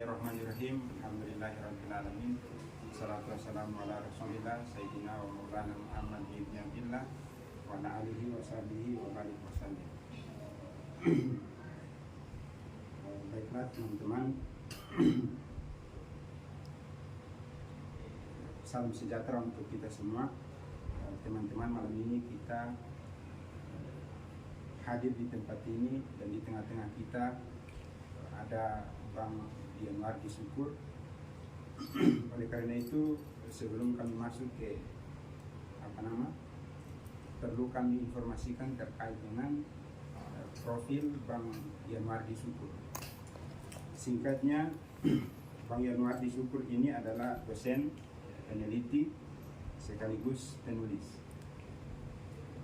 Bismillahirrahmanirrahim. Alhamdulillahirrahmanirrahim. Salatu wassalamu ala rasulillah Sayyidina wa maulana Muhammad ibn Abdillah wa ala alihi wa sahbihi wa balik wasallim. Baiklah teman-teman, salam sejahtera untuk kita semua. Teman-teman, malam ini kita hadir di tempat ini dan di tengah-tengah kita ada Bang Yanwardi Syukur. Oleh karena itu, sebelum kami masuk ke perlu kami informasikan terkait dengan profil Bang Yanwardi Syukur. Singkatnya, Bang Yanwardi Syukur ini adalah dosen, peneliti, sekaligus penulis.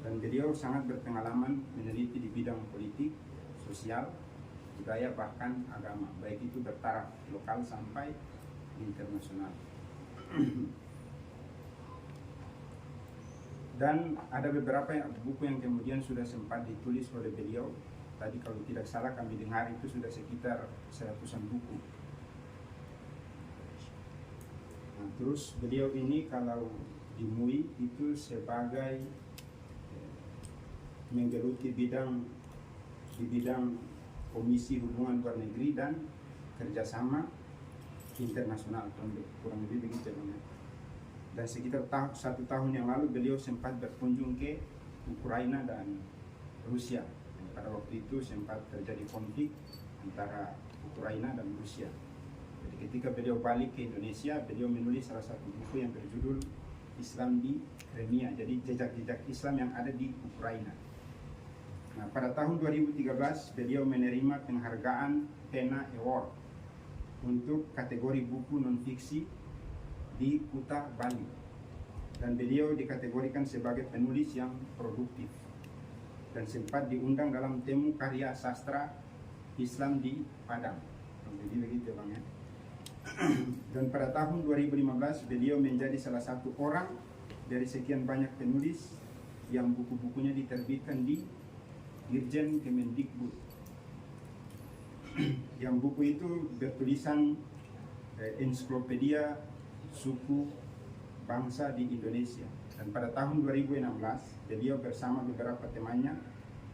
Dan beliau sangat berpengalaman meneliti di bidang politik, sosial, budaya, bahkan agama, baik itu bertaraf lokal sampai internasional. Dan ada beberapa buku yang kemudian sudah sempat ditulis oleh beliau. Tadi kalau tidak salah kami dengar itu sudah sekitar 100-an buku. Nah, terus beliau ini kalau di MUI itu sebagai menggeluti di bidang Komisi Hubungan Luar Negeri dan Kerjasama Internasional, kurang lebih begitu. Dan sekitar 1 tahun yang lalu beliau sempat berkunjung ke Ukraina dan Rusia. Pada waktu itu sempat terjadi konflik antara Ukraina dan Rusia. Jadi ketika beliau balik ke Indonesia, beliau menulis salah satu buku yang berjudul Islam di Crimea, jadi jejak-jejak Islam yang ada di Ukraina. Nah, pada tahun 2013 beliau menerima penghargaan Pena Award untuk kategori buku non-fiksi di Kuta, Bali. Dan beliau dikategorikan sebagai penulis yang produktif dan sempat diundang dalam temu karya sastra Islam di Padang. Jadi begitu Bang ya. Dan pada tahun 2015 beliau menjadi salah satu orang dari sekian banyak penulis yang buku-bukunya diterbitkan di Dirjen Kemendikbud. Yang buku itu bertulisan Ensiklopedia Suku Bangsa di Indonesia. Dan pada tahun 2016 beliau bersama beberapa temannya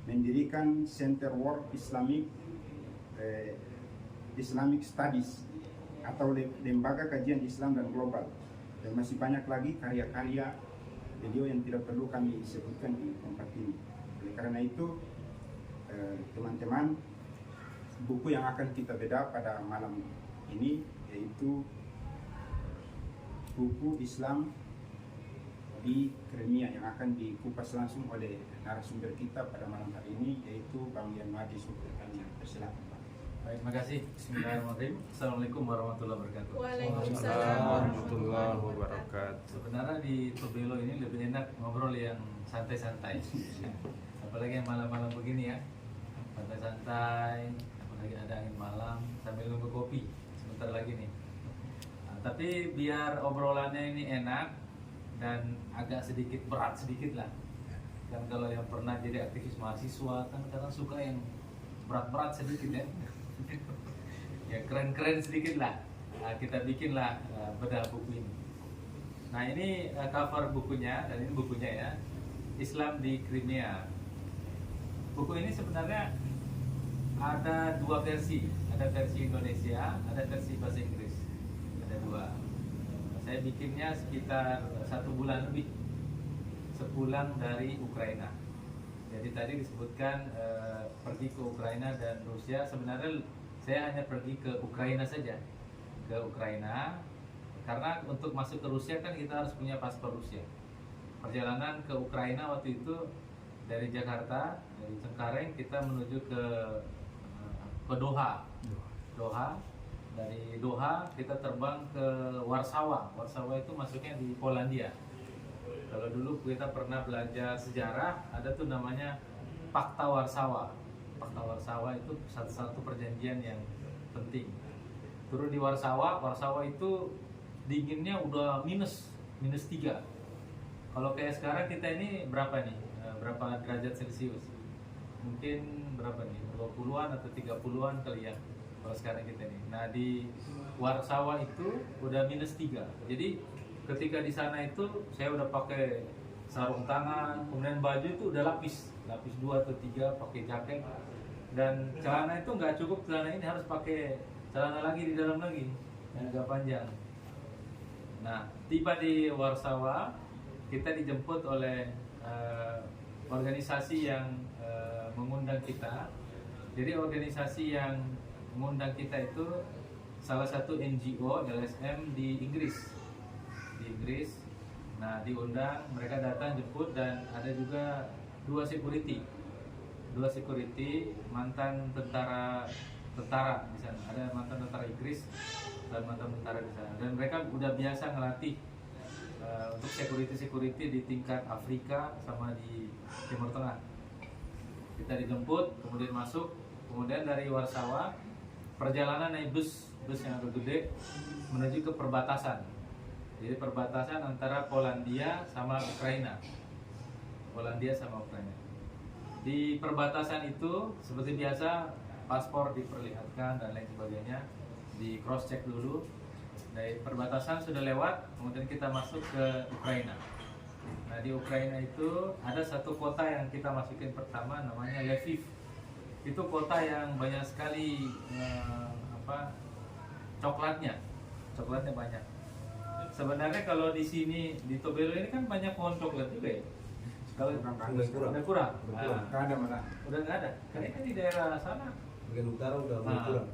mendirikan Center for Islamic Studies atau Lembaga Kajian Islam dan Global. Dan masih banyak lagi karya-karya beliau yang tidak perlu kami sebutkan di tempat ini. Oleh karena itu, teman-teman, buku yang akan kita bedah pada malam ini yaitu buku Islam di Crimea yang akan dikupas langsung oleh narasumber kita pada malam hari ini, yaitu Bang Yanwardi Syukur. Persilakan Bang. Baik, terima kasih. Bismillahirrahmanirrahim. Assalamualaikum warahmatullahi wabarakatuh. Waalaikumsalam warahmatullahi wabarakatuh. Sebenarnya di Tobelo ini lebih enak ngobrol yang santai-santai. Apalagi yang malam-malam begini ya, santai-santai, apalagi ada angin malam sambil nunggu kopi sebentar lagi nih. Nah, tapi biar obrolannya ini enak dan agak sedikit berat sedikit lah. Kan kalau yang pernah jadi aktivis mahasiswa kan kadang suka yang berat-berat sedikit ya. Ya keren-keren sedikit lah. Nah, kita bikinlah bedah buku ini. Nah, ini cover bukunya, dan ini bukunya ya, Islam di Crimea. Buku ini sebenarnya ada 2 versi, ada versi Indonesia, ada versi bahasa Inggris, ada 2. Saya bikinnya sekitar 1 bulan lebih sepulang dari Ukraina. Jadi tadi disebutkan pergi ke Ukraina dan Rusia. Sebenarnya saya hanya pergi ke Ukraina saja, ke Ukraina, karena untuk masuk ke Rusia kan kita harus punya paspor Rusia. Perjalanan ke Ukraina waktu itu dari Jakarta, dari Cengkareng kita menuju ke Doha. Dari Doha kita terbang ke Warsawa. Warsawa itu masuknya di Polandia. Kalau dulu kita pernah belajar sejarah, ada tuh namanya Pakta Warsawa. Pakta Warsawa itu satu perjanjian yang penting. Turun di Warsawa, Warsawa itu dinginnya udah minus 3. Kalau kayak sekarang kita ini berapa nih? Berapa derajat Celcius? Mungkin berapa nih? 20-an atau 30-an kali ya. kalau sekarang kita nih. Nah di Warsawa itu udah -3. Jadi ketika di sana itu saya udah pakai sarung tangan, kemudian baju itu udah lapis 2 atau 3, pakai jaket, dan celana itu nggak cukup, celana ini harus pakai celana lagi di dalam lagi yang agak panjang. Nah tiba di Warsawa, kita dijemput oleh organisasi yang mengundang kita. Jadi organisasi yang mengundang kita itu salah satu NGO LSM di Inggris. Nah diundang, mereka datang jemput, dan ada juga dua security mantan tentara di sana. Ada mantan tentara Inggris dan mantan tentara di sana, dan mereka udah biasa ngelatih untuk security di tingkat Afrika sama di Timur Tengah. Kita dijemput, kemudian masuk, kemudian dari Warsawa perjalanan naik bus yang agak gede menuju ke perbatasan. Jadi perbatasan antara Polandia sama Ukraina. Di perbatasan itu seperti biasa paspor diperlihatkan dan lain sebagainya, di cross check dulu. Dari perbatasan sudah lewat, kemudian kita masuk ke Ukraina. Nah di Ukraina itu ada satu kota yang kita masukin pertama, namanya Lviv. Itu kota yang banyak sekali coklatnya banyak. Sebenarnya kalau di sini di Tobelo ini kan banyak pohon coklat juga ya. Kalau udah kurang. Nggak ada malah. Udah nggak ada. Kayaknya di daerah sana. Bagian utara udah mulai kurang.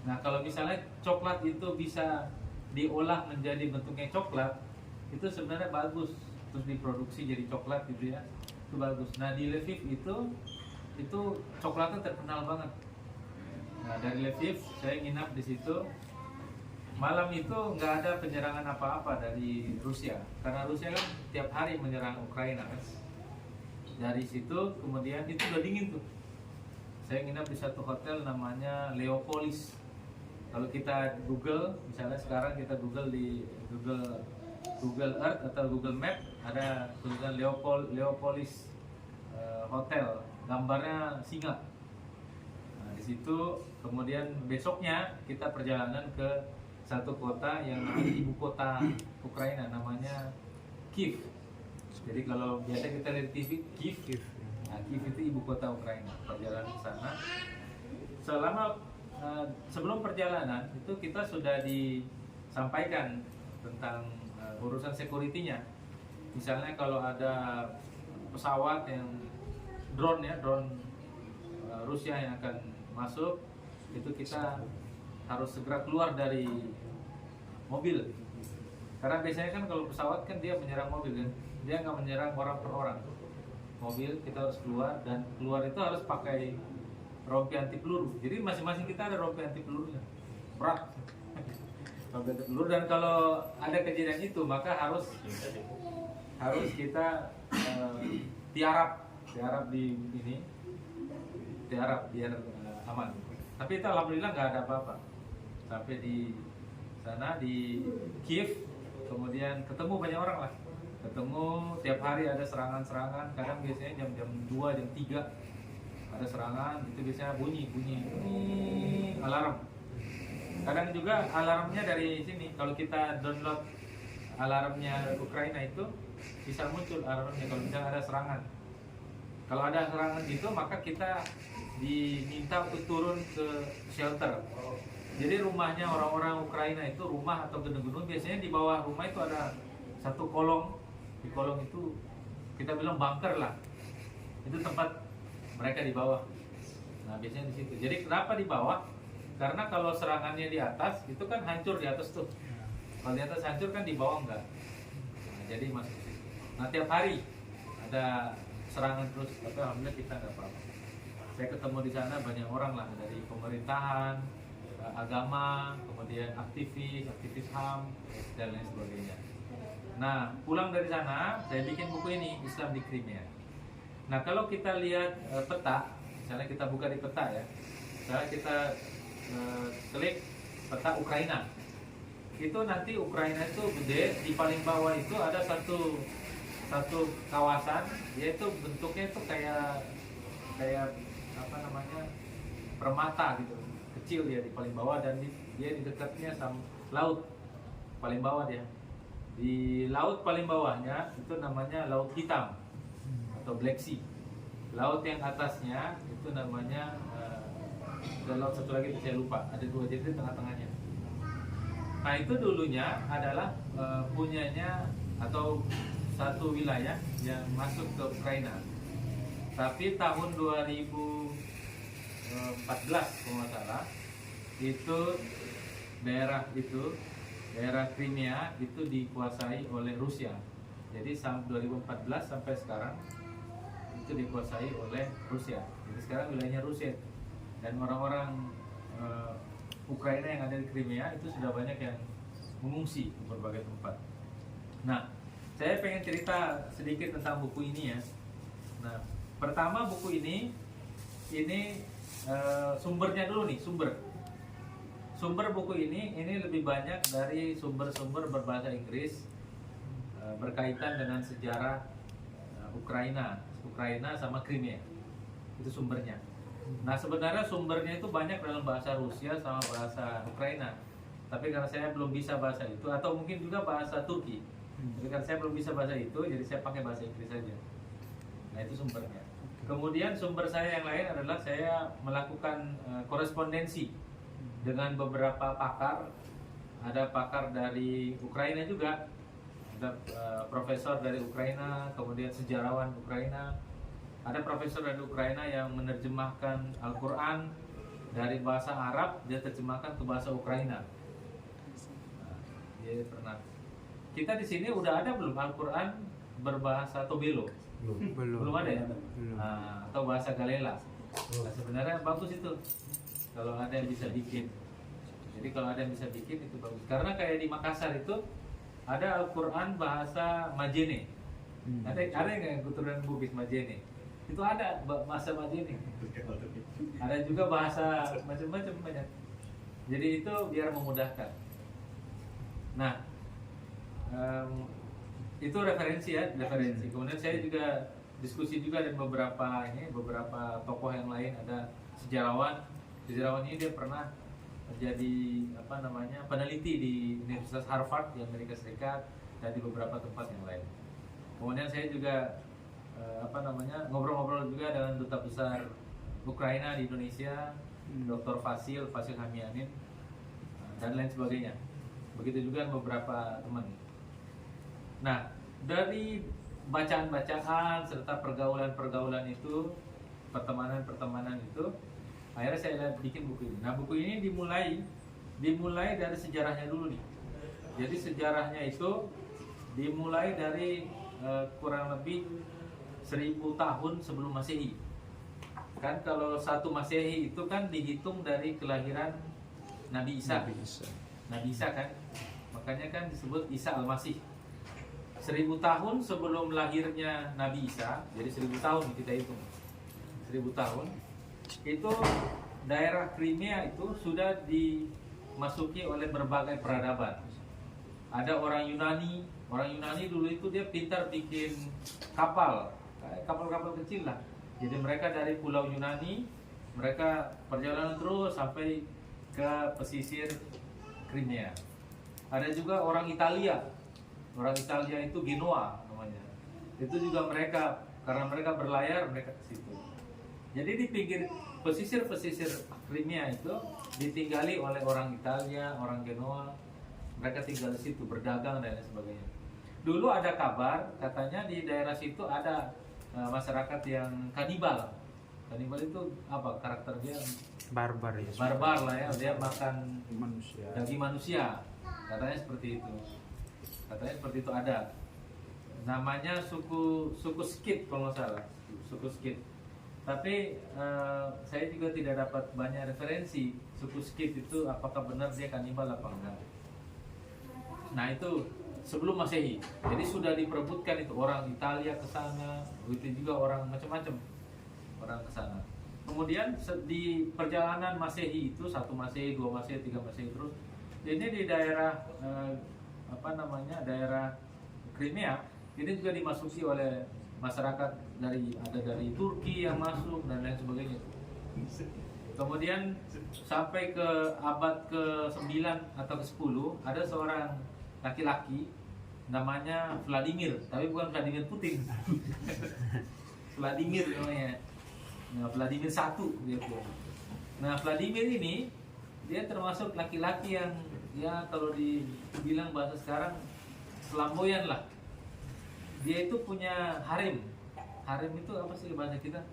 Nah kalau misalnya coklat itu bisa diolah menjadi bentuknya coklat, itu sebenarnya bagus. Terus diproduksi jadi coklat gitu ya, itu bagus. Nah di Lviv itu coklatnya terkenal banget. Nah dari Lviv saya nginap di situ. Malam itu nggak ada penyerangan apa-apa dari Rusia, karena Rusia kan tiap hari menyerang Ukraina kan. Dari situ kemudian itu udah dingin tuh. Saya nginap di satu hotel namanya Leopolis. Kalau kita Google, misalnya sekarang kita Google di Google Earth atau Google Map, ada tulisan Leopolis Hotel, gambarnya singa. Nah, di situ kemudian besoknya kita perjalanan ke satu kota yang namanya ibu kota Ukraina, namanya Kiev. Jadi kalau biasa kita lihat TV Kiev. Nah, Kiev itu ibu kota Ukraina. Perjalanan ke sana. Sebelum perjalanan itu kita sudah disampaikan tentang urusan security-nya. Misalnya kalau ada pesawat yang drone Rusia yang akan masuk, itu kita harus segera keluar dari mobil. Karena biasanya kan kalau pesawat kan dia menyerang mobil kan, dia nggak menyerang orang per orang. Mobil kita harus keluar, dan keluar itu harus pakai rompi anti peluru. Jadi masing-masing kita ada rompi anti pelurunya, berat. Rompi anti peluru, dan kalau ada kejadian itu maka harus kita tiarap di ini, tiarap biar aman. Tapi itu alhamdulillah nggak ada apa-apa. Sampai di sana di Kiev, kemudian ketemu banyak orang lah. Ketemu tiap hari ada serangan-serangan. Kadang biasanya jam 2, jam 3 ada serangan. Itu biasanya bunyi alarm. Kadang juga alarmnya dari sini. Kalau kita download alarmnya Ukraina itu bisa muncul alarmnya kalau misalnya ada serangan. Kalau ada serangan gitu maka kita diminta untuk turun ke shelter. Jadi rumahnya orang-orang Ukraina itu, rumah atau gedung-gedung, biasanya di bawah rumah itu ada satu kolong. Di kolong itu kita bilang bunker lah. Itu tempat mereka di bawah. Nah biasanya di situ. Jadi kenapa di bawah? Karena kalau serangannya di atas itu kan hancur di atas tuh. Kalau di atas hancur kan di bawah enggak. Nah, jadi masuk ke situ. Nah tiap hari ada serangan terus, tapi alhamdulillah kita nggak apa-apa. Saya ketemu di sana banyak orang lah, dari pemerintahan, agama, kemudian aktivis HAM, dan lain sebagainya. Nah, pulang dari sana, saya bikin buku ini, Islam di Crimea. Nah, kalau kita lihat peta, misalnya kita buka di peta ya, misalnya kita klik peta Ukraina. Itu nanti Ukraina itu gede, di paling bawah itu ada satu kawasan, yaitu bentuknya itu kayak apa namanya, permata gitu. kecil dia di paling bawah, dan dia di dekatnya sama laut paling bawah dia. Di laut paling bawahnya itu namanya Laut Hitam atau Black Sea. Laut yang atasnya itu namanya dan laut satu lagi saya lupa, ada dua, jadi di tengah-tengahnya. Nah itu dulunya adalah punyanya atau satu wilayah yang masuk ke Ukraina. Tapi tahun 2014 kalau nggak salah, itu daerah Crimea itu dikuasai oleh Rusia. Jadi 2014 sampai sekarang itu dikuasai oleh Rusia. Jadi sekarang wilayahnya Rusia, dan orang-orang Ukraina yang ada di Crimea itu sudah banyak yang mengungsi ke berbagai tempat. Nah, saya pengen cerita sedikit tentang buku ini ya. Nah, pertama buku ini sumbernya dulu nih, sumber buku ini lebih banyak dari sumber-sumber berbahasa Inggris berkaitan dengan sejarah Ukraina sama Crimea. Itu sumbernya. Nah, sebenarnya sumbernya itu banyak dalam bahasa Rusia sama bahasa Ukraina. Tapi karena saya belum bisa bahasa itu, atau mungkin juga bahasa Turki. Tapi karena saya belum bisa bahasa itu, jadi saya pakai bahasa Inggris saja. Nah, itu sumbernya. Kemudian sumber saya yang lain adalah saya melakukan korespondensi dengan beberapa pakar. Ada pakar dari Ukraina juga, ada profesor dari Ukraina, kemudian sejarawan Ukraina. Ada profesor dari Ukraina yang menerjemahkan Al-Quran dari bahasa Arab, dia terjemahkan ke bahasa Ukraina. Nah, dia pernah. Kita di sini udah ada belum Al-Quran berbahasa Tobelo? Belum ada ya? Nah, atau bahasa Galela. Nah, sebenarnya bagus itu kalau ada yang bisa bikin. Jadi kalau ada yang bisa bikin itu bagus. Karena kayak di Makassar itu ada Al-Quran bahasa Majene. Ada yang keturunan Bugis Majene. Itu ada bahasa Majene. Ada juga bahasa macam-macam banyak. Jadi itu biar memudahkan. Nah, itu referensi ya, referensi. Kemudian saya juga diskusi juga dengan beberapa tokoh yang lain. Ada sejarawan ini dia pernah menjadi peneliti di Universitas Harvard di Amerika Serikat dan di beberapa tempat yang lain. Kemudian saya juga ngobrol-ngobrol juga dengan duta besar Ukraina di Indonesia, Dr. Fasil Hamianin, dan lain sebagainya. Begitu juga beberapa teman. Nah, dari bacaan-bacaan serta pergaulan-pergaulan itu, pertemanan-pertemanan itu, akhirnya saya bikin buku ini. Nah, buku ini dimulai dari sejarahnya dulu nih. Jadi sejarahnya itu dimulai dari kurang lebih 1000 tahun sebelum Masehi. Kan kalau 1 Masehi itu kan dihitung dari kelahiran Nabi Isa. Nabi Isa kan, makanya kan disebut Isa Al-Masih. 1000 tahun sebelum lahirnya Nabi Isa, jadi 1000 tahun kita hitung. 1000 tahun itu daerah Crimea itu sudah dimasuki oleh berbagai peradaban. Ada orang Yunani dulu itu dia pintar bikin kapal kecil lah. Jadi mereka dari pulau Yunani, mereka perjalanan terus sampai ke pesisir Crimea. Ada juga orang Italia itu Genoa namanya. Itu juga mereka, karena mereka berlayar, mereka ke situ. Jadi di pinggir pesisir Crimea itu ditinggali oleh orang Italia, orang Genoa. Mereka tinggal di situ, berdagang dan lain sebagainya. Dulu ada kabar katanya di daerah situ ada masyarakat yang kanibal. Kanibal itu apa karakter dia? Barbar ya. Barbar lah ya, dia makan daging manusia. Katanya seperti itu. Ada. Namanya suku Skit kalau nggak salah, suku Skit. Tapi saya juga tidak dapat banyak referensi suku Skit itu apakah benar dia kanibal apa enggak. Nah itu sebelum Masehi. Jadi sudah diperebutkan itu orang Italia ke sana, begitu juga orang macam-macam orang ke sana. Kemudian di perjalanan Masehi itu 1 Masehi, 2 Masehi, 3 Masehi terus. Ini di daerah daerah Crimea ini juga dimasuki oleh masyarakat dari Turki yang masuk dan lain sebagainya. Kemudian sampai ke abad ke-9 atau ke-10 ada seorang laki-laki namanya Vladimir, tapi bukan Vladimir Putin. Vladimir namanya. Nah, Vladimir satu gitu. Nah, Vladimir ini dia termasuk laki-laki yang ya kalau dibilang bahasa sekarang flamboyan lah. Dia itu punya harem. Harem itu apa sih bahasa kita?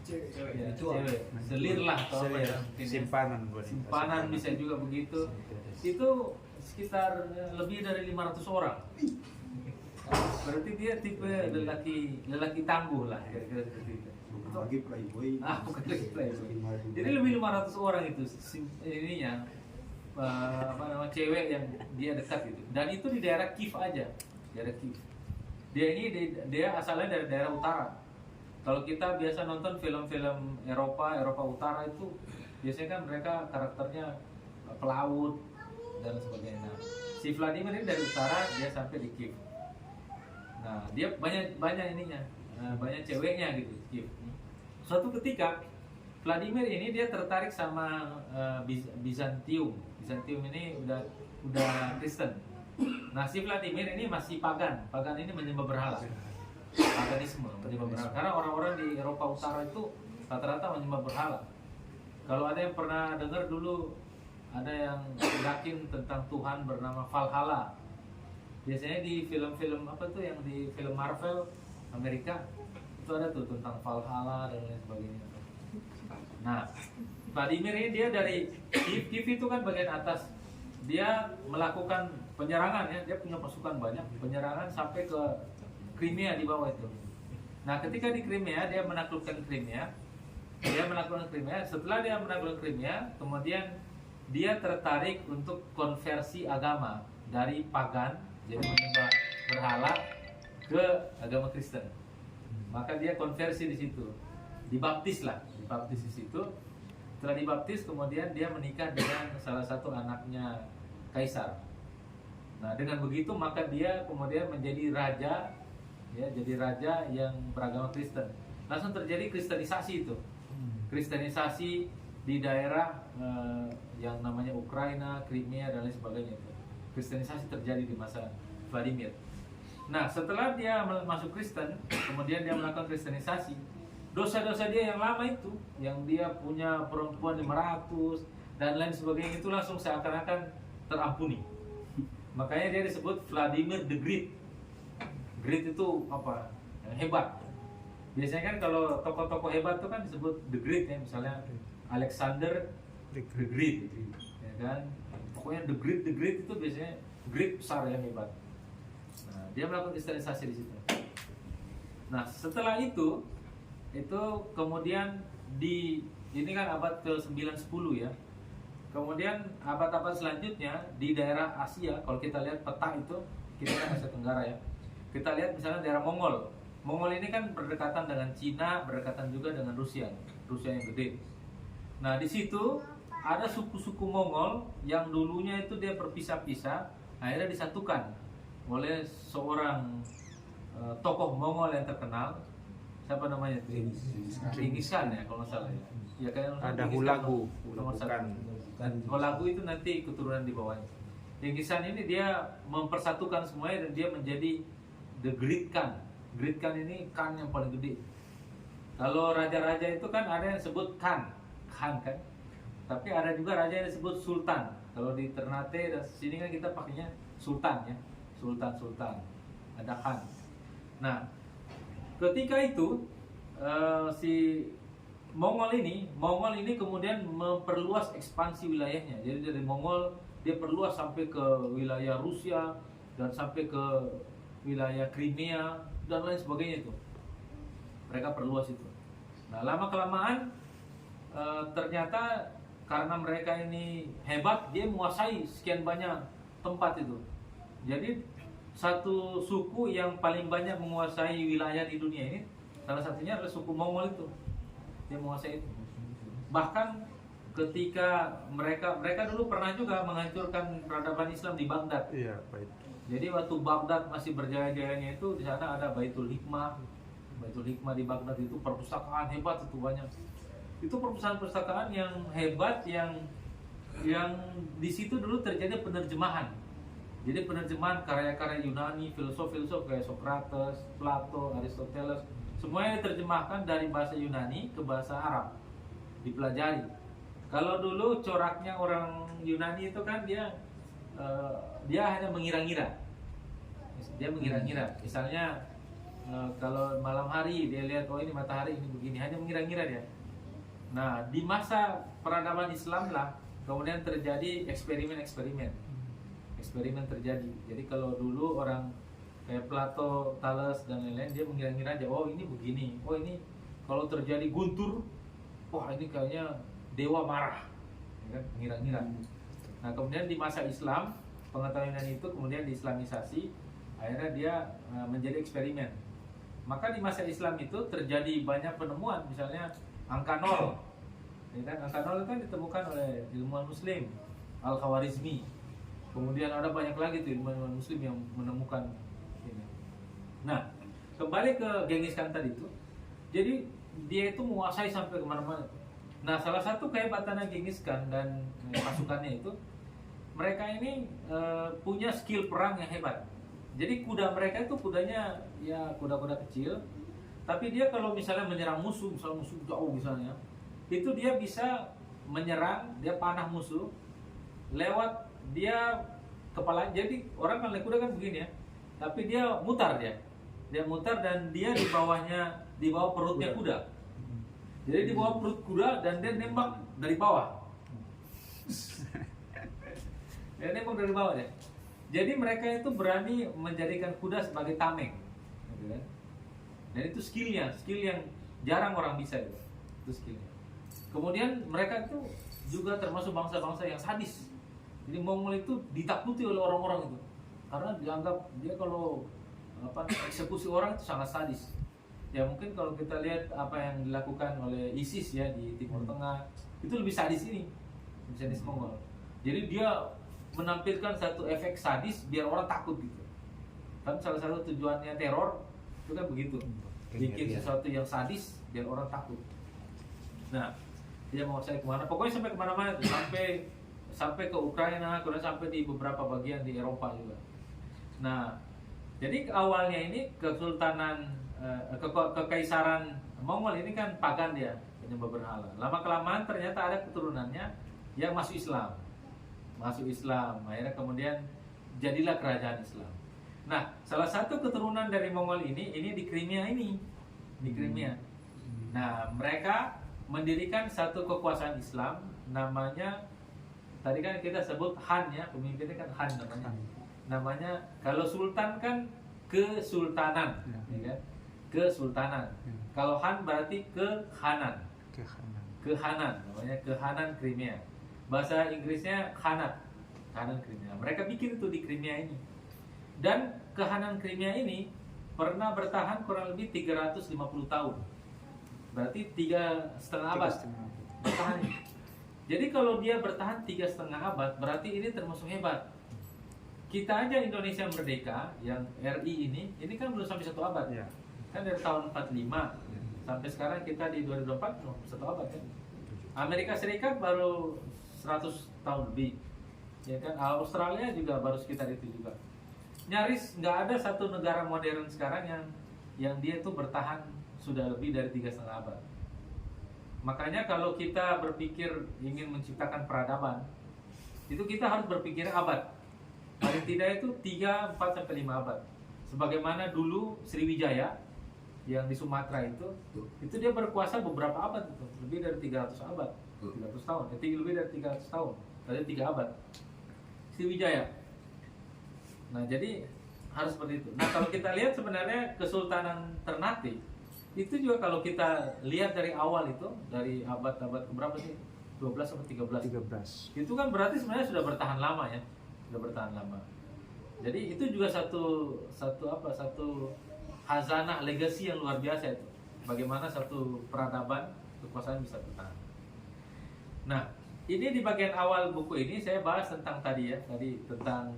Ya, cewek. Selir lah atau apa ya? Mungkin ya. Simpanan bisa juga begitu. Itu sekitar lebih dari 500 orang. Berarti dia tipe lelaki tangguh lah kira-kira seperti itu. Bukan lagi playboy. Bukan lagi playboy. Jadi lebih 500 orang itu ininya apa nama cewek yang dia dekat itu. Dan itu di daerah Kiev aja. Daerah Kiev. Dia asalnya dari daerah utara. Kalau kita biasa nonton film-film Eropa Utara itu biasanya kan mereka karakternya pelaut dan sebagainya. Nah, si Vladimir ini dari utara, dia sampai di Kiev. Nah, dia banyak ininya, banyak ceweknya gitu di Kiev. Suatu ketika Vladimir ini dia tertarik sama Bizantium. Bizantium ini udah Kristen. Nah, si Vladimir ini masih pagan. Pagan ini menyembah berhala. Paganisme, menyembah berhala. Karena orang-orang di Eropa Utara itu rata-rata menyembah berhala. Kalau ada yang pernah dengar dulu, ada yang yakin tentang Tuhan bernama Valhalla. Biasanya di film-film apa tuh yang di film Marvel Amerika itu ada tuh tentang Valhalla dan lain sebagainya. Nah, Vladimir ini dia dari Kiev itu kan bagian atas. Dia melakukan penyerangan ya, dia punya pasukan banyak, penyerangan sampai ke Crimea di bawah itu. Nah, ketika di Crimea dia menaklukkan Crimea. Setelah dia menaklukkan Crimea, kemudian dia tertarik untuk konversi agama dari pagan, jadi menyembah berhala, ke agama Kristen. Maka dia konversi di situ, dibaptis di situ. Setelah dibaptis, kemudian dia menikah dengan salah satu anaknya kaisar. Nah, dengan begitu maka dia kemudian menjadi raja. Ya, jadi raja yang beragama Kristen. Langsung terjadi kristenisasi itu. Kristenisasi di daerah yang namanya Ukraina, Crimea dan lain sebagainya itu. Kristenisasi terjadi di masa Vladimir. Nah, setelah dia masuk Kristen, kemudian dia melakukan kristenisasi. Dosa-dosa dia yang lama itu, yang dia punya perempuan 500 dan lain sebagainya itu langsung seakan-akan terampuni. Makanya dia disebut Vladimir the Great. Great itu apa? Yang hebat. Biasanya kan kalau tokoh-tokoh hebat itu kan disebut the Great ya, misalnya Alexander the Great, ya kan? Pokoknya the Great itu biasanya great besar yang hebat. Nah, dia melakukan kristenisasi di situ. Nah, setelah itu kemudian ini kan abad ke-9-10 ya. Kemudian abad-abad selanjutnya di daerah Asia, kalau kita lihat peta itu, kita kan Asia Tenggara ya. Kita lihat misalnya daerah Mongol. Mongol ini kan berdekatan dengan Cina, berdekatan juga dengan Rusia yang gede. Nah, di situ ada suku-suku Mongol yang dulunya itu dia berpisah-pisah, akhirnya disatukan oleh seorang tokoh Mongol yang terkenal. Siapa namanya? Genghis Khan ya kalau nggak salah ya. Ya kayak Ada Hulagu. Hulagu. Hulagu itu nanti keturunan di bawahnya. Genghis Khan ini dia mempersatukan semuanya dan dia menjadi The Great Khan. Great Khan ini Khan yang paling gede. Kalau raja-raja itu kan ada yang disebut Khan kan. Tapi ada juga raja yang disebut Sultan. Kalau di Ternate dan sini kan kita pakainya Sultan ya. Sultan. Ada Khan. Nah, ketika itu si Mongol ini kemudian memperluas ekspansi wilayahnya. Jadi dari Mongol dia perluas sampai ke wilayah Rusia dan sampai ke wilayah Crimea dan lain sebagainya itu. Mereka perluas itu. Nah, lama kelamaan ternyata karena mereka ini hebat, dia menguasai sekian banyak tempat itu. Jadi satu suku yang paling banyak menguasai wilayah di dunia ini salah satunya adalah suku Mongol itu. Dia menguasai itu. Bahkan ketika mereka dulu pernah juga menghancurkan peradaban Islam di Baghdad. Iya, baik. Jadi waktu Baghdad masih berjaya-jayanya itu di sana ada Baitul Hikmah. Baitul Hikmah di Baghdad itu perpustakaan hebat itu banyak. Itu perpustakaan yang hebat, yang di situ dulu terjadi penerjemahan. Jadi penerjemahan karya-karya Yunani, filosof-filosof kayak Socrates, Plato, Aristoteles, semuanya diterjemahkan dari bahasa Yunani ke bahasa Arab, dipelajari. Kalau dulu coraknya orang Yunani itu kan dia hanya mengira-ngira. Dia mengira-ngira. Misalnya kalau malam hari dia lihat oh ini matahari ini begini, hanya mengira-ngira dia. Nah, di masa peradaban Islam lah kemudian terjadi eksperimen terjadi. Jadi kalau dulu orang kayak Plato, Thales dan lain-lain dia mengira-ngira aja, oh ini begini, oh ini kalau terjadi guntur, wah ini kayaknya dewa marah, ya kan? Mengira-ngira. Nah kemudian di masa Islam pengetahuan itu kemudian diislamisasi, akhirnya dia menjadi eksperimen. Maka di masa Islam itu terjadi banyak penemuan, misalnya angka 0, ya kan? Angka 0 itu kan ditemukan oleh ilmuwan Muslim Al-Khawarizmi. Kemudian ada banyak lagi tuh ilmuwan Muslim yang menemukan ini. Nah, kembali ke Genghis Khan tadi itu, jadi dia itu menguasai sampai kemana-mana. Nah, salah satu kehebatannya Genghis Khan dan pasukannya itu, mereka ini punya skill perang yang hebat. Jadi kuda mereka itu kudanya ya kuda-kuda kecil, tapi dia kalau misalnya menyerang musuh, misalnya musuh jauh misalnya, itu dia bisa menyerang, dia panah musuh lewat dia kepala. Jadi orang kan naik kuda kan begini ya, tapi dia mutar dan dia di bawah perutnya kuda. Jadi di bawah perut kuda dan dia nembak dari bawah. Dia nembak dari bawah ya. Jadi mereka itu berani menjadikan kuda sebagai tameng, gitu kan? Dan itu skill yang jarang orang bisa itu skillnya. Kemudian mereka itu juga termasuk bangsa-bangsa yang sadis. Jadi Mongol itu ditakuti oleh orang-orang itu karena dianggap dia kalau eksekusi orang itu sangat sadis. Ya mungkin kalau kita lihat apa yang dilakukan oleh ISIS ya di Timur Tengah itu lebih sadis Mongol. Jadi dia menampilkan satu efek sadis biar orang takut gitu. Kan salah satu tujuannya teror itu kan begitu, bikin sesuatu yang sadis biar orang takut. Nah dia mau saya kemana? Pokoknya sampai kemana-mana tuh, sampai ke Ukraina, kemudian sampai di beberapa bagian di Eropa juga. Nah, jadi awalnya ini kesultanan kekaisaran Mongol ini kan pagan dia, penyembah berhala. Lama-kelamaan ternyata ada keturunannya yang masuk Islam. Akhirnya kemudian jadilah kerajaan Islam. Nah, salah satu keturunan dari Mongol ini di Crimea di Crimea. Nah, mereka mendirikan satu kekuasaan Islam namanya, tadi kan kita sebut Han ya, pemimpinnya kan Han namanya. Kalau sultan kan kesultanan, ya kan? Kesultanan. Kalau Han berarti kehanan, namanya kehanan Crimea. Bahasa Inggrisnya Khanat Crimea. Mereka bikin itu di Crimea ini. Dan kehanan Crimea ini pernah bertahan kurang lebih 350 tahun. Berarti 3,5 abad bertahan. Jadi kalau dia bertahan 3,5 abad, berarti ini termasuk hebat. Kita aja Indonesia merdeka, yang RI ini kan belum sampai 1 abad. Ya. Kan dari tahun 45 sampai sekarang kita di 2024 belum 1 abad kan. Amerika Serikat baru 100 tahun lebih. Ya kan, Australia juga baru sekitar itu juga. Nyaris nggak ada satu negara modern sekarang yang dia tuh bertahan sudah lebih dari 3,5 abad. Makanya kalau kita berpikir ingin menciptakan peradaban, itu kita harus berpikir abad. Paling tidak itu 3, 4, sampai 5 abad. Sebagaimana dulu Sriwijaya yang di Sumatera itu dia berkuasa beberapa abad itu, lebih dari 300 abad, 300 tahun, lebih dari 300 tahun, dari 3 abad. Sriwijaya. Nah, jadi harus seperti itu. Nah, kalau kita lihat sebenarnya Kesultanan Ternate itu juga kalau kita lihat dari awal itu, dari abad-abad keberapa sih? 12 sampai 13. Itu kan berarti sebenarnya sudah bertahan lama ya. Sudah bertahan lama. Jadi itu juga satu khazanah legasi yang luar biasa itu. Bagaimana satu peradaban kekuasaan bisa bertahan. Nah, ini di bagian awal buku ini saya bahas tentang tadi tentang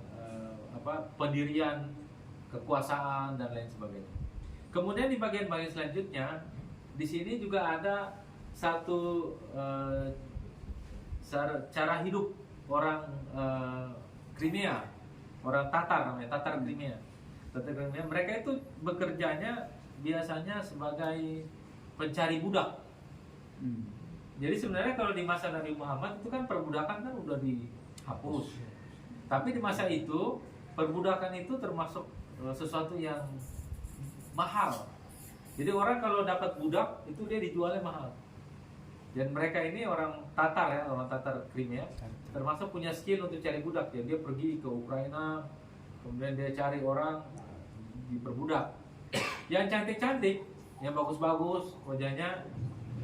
pendirian kekuasaan dan lain sebagainya. Kemudian di bagian selanjutnya di sini juga ada satu cara hidup orang Crimea, orang Tatar namanya, Tatar Crimea. Tatar Crimea, mereka itu bekerjanya biasanya sebagai pencari budak. Jadi sebenarnya kalau di masa Nabi Muhammad itu kan perbudakan kan udah dihapus. Tapi di masa itu perbudakan itu termasuk sesuatu yang mahal. Jadi orang kalau dapat budak itu dia dijualnya mahal. Dan mereka ini orang Tatar ya, orang Tatar Crimea, termasuk punya skill untuk cari budak ya. Dia pergi ke Ukraina, kemudian dia cari orang diperbudak. Yang cantik-cantik, yang bagus-bagus wajahnya,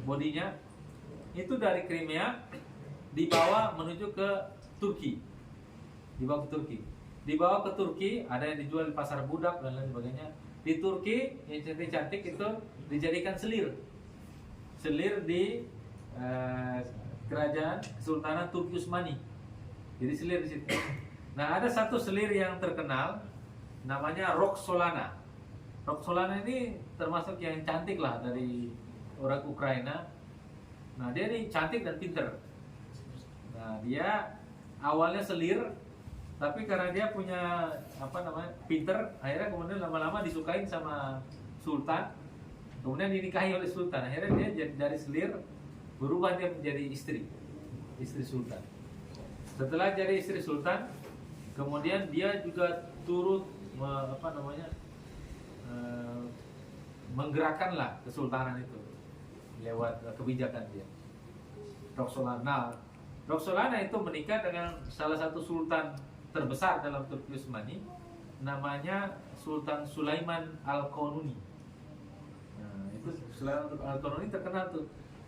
bodinya, itu dari Crimea dibawa menuju ke Turki. Dibawa ke Turki. Dibawa ke Turki, ada yang dijual di pasar budak dan lain sebagainya. Di Turki yang cantik-cantik itu dijadikan selir. Selir di kerajaan Kesultanan Turki Utsmani. Jadi selir di situ. Nah, ada satu selir yang terkenal namanya Roxolana. Roxolana ini termasuk yang cantik lah dari orang Ukraina. Nah, dia ini cantik dan pinter. Nah, dia awalnya selir, tapi karena dia punya pinter, akhirnya kemudian lama-lama disukain sama sultan, kemudian dinikahi oleh sultan. Akhirnya dia dari selir berubah dia menjadi istri sultan. Setelah jadi istri sultan, kemudian dia juga turut menggerakkanlah kesultanan itu lewat kebijakan dia. Roxolana itu menikah dengan salah satu sultan terbesar dalam Turki Utsmani, namanya Sultan Sulaiman Al-Qanuni. Nah, itu Sulaiman Al-Qanuni terkenal tuh.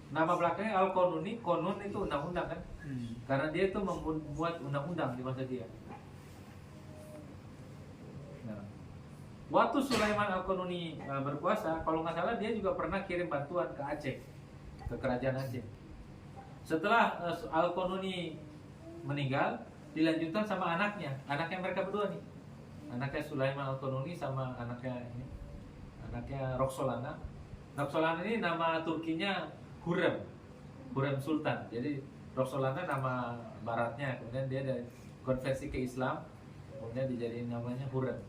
Nama belakangnya Al-Qanuni, Qanun itu undang-undang kan? Karena dia itu membuat undang-undang di masa dia. Nah, waktu Sulaiman Al-Qanuni berkuasa, kalau nggak salah dia juga pernah kirim bantuan ke Aceh, ke kerajaan Aceh. Setelah Al-Qanuni meninggal, dilanjutkan sama anaknya mereka berdua nih, anaknya Sulaiman Al-Qanuni sama anaknya Roxolana. Roxolana ini nama Turkinya Hurrem Sultan. Jadi Roxolana nama baratnya, kemudian dia ada konversi ke Islam, kemudian dijadiin namanya Hurrem.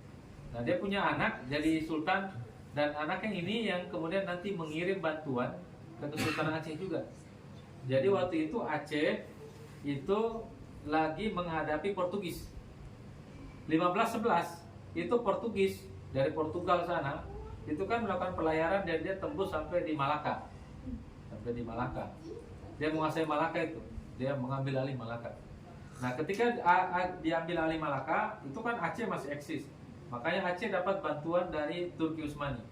Nah, dia punya anak jadi sultan, dan anaknya ini yang kemudian nanti mengirim bantuan ke Kesultanan Aceh juga. Jadi waktu itu Aceh itu lagi menghadapi Portugis. 1511 itu Portugis dari Portugal sana itu kan melakukan pelayaran dan dia tembus sampai di Malaka. Dia menguasai Malaka itu. Dia mengambil alih Malaka. Nah, ketika diambil alih Malaka, itu kan Aceh masih eksis. Makanya Aceh dapat bantuan dari Turki Utsmani.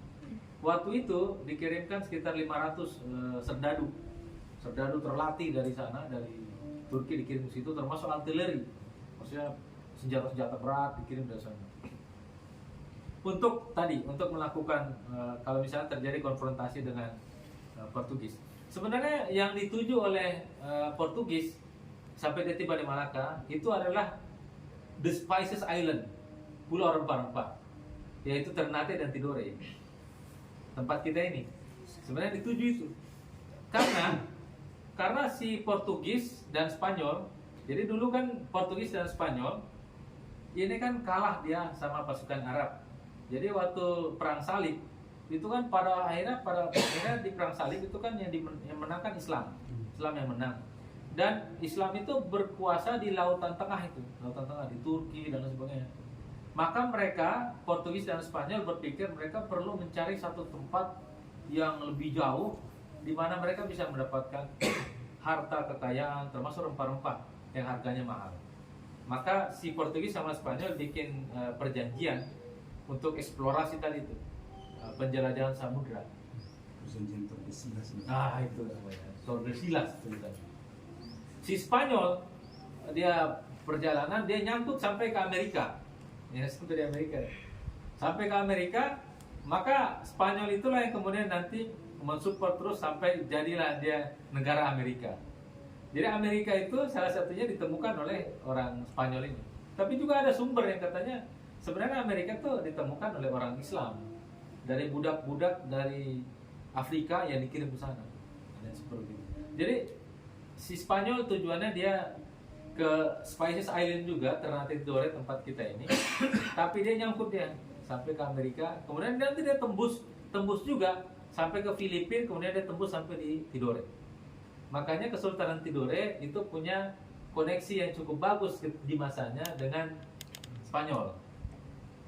Waktu itu dikirimkan sekitar 500 serdadu terlatih dari sana, dari Turki dikirim ke situ, termasuk artileri. Maksudnya senjata-senjata berat dikirim dari sana. Untuk melakukan kalau misalnya terjadi konfrontasi dengan Portugis. Sebenarnya yang dituju oleh Portugis sampai dia tiba di Malaka itu adalah The Spices Island, pulau rempah-rempah, yaitu Ternate dan Tidore. Tempat kita ini sebenarnya dituju itu karena si Portugis dan Spanyol. Jadi dulu kan Portugis dan Spanyol ini kan kalah dia sama pasukan Arab. Jadi waktu perang salib itu kan pada akhirnya di perang salib itu kan yang menang kan Islam yang menang, dan Islam itu berkuasa di Lautan Tengah di Turki dan lain sebagainya. Maka mereka Portugis dan Spanyol berpikir mereka perlu mencari satu tempat yang lebih jauh di mana mereka bisa mendapatkan harta kekayaan termasuk rempah-rempah yang harganya mahal. Maka si Portugis sama Spanyol bikin perjanjian untuk eksplorasi tadi itu, penjelajahan samudra. Perjanjian Tordesillas. Nah, itu namanya Tordesillas tulisannya. Si Spanyol dia perjalanan, dia nyangkut sampai ke Amerika. Ya, sampai di Amerika. Sampai ke Amerika, maka Spanyol itulah yang kemudian nanti mensupport terus sampai jadilah dia negara Amerika. Jadi Amerika itu salah satunya ditemukan oleh orang Spanyol ini. Tapi juga ada sumber yang katanya sebenarnya Amerika itu ditemukan oleh orang Islam, dari budak-budak dari Afrika yang dikirim ke sana. Dan seperti itu. Jadi si Spanyol tujuannya dia ke Spices Island juga, Ternate Tidore tempat kita ini. Tapi dia nyangkut dia sampai ke Amerika, kemudian nanti dia tembus juga sampai ke Filipina, kemudian dia tembus sampai di Tidore. Makanya Kesultanan Tidore itu punya koneksi yang cukup bagus di masanya dengan Spanyol.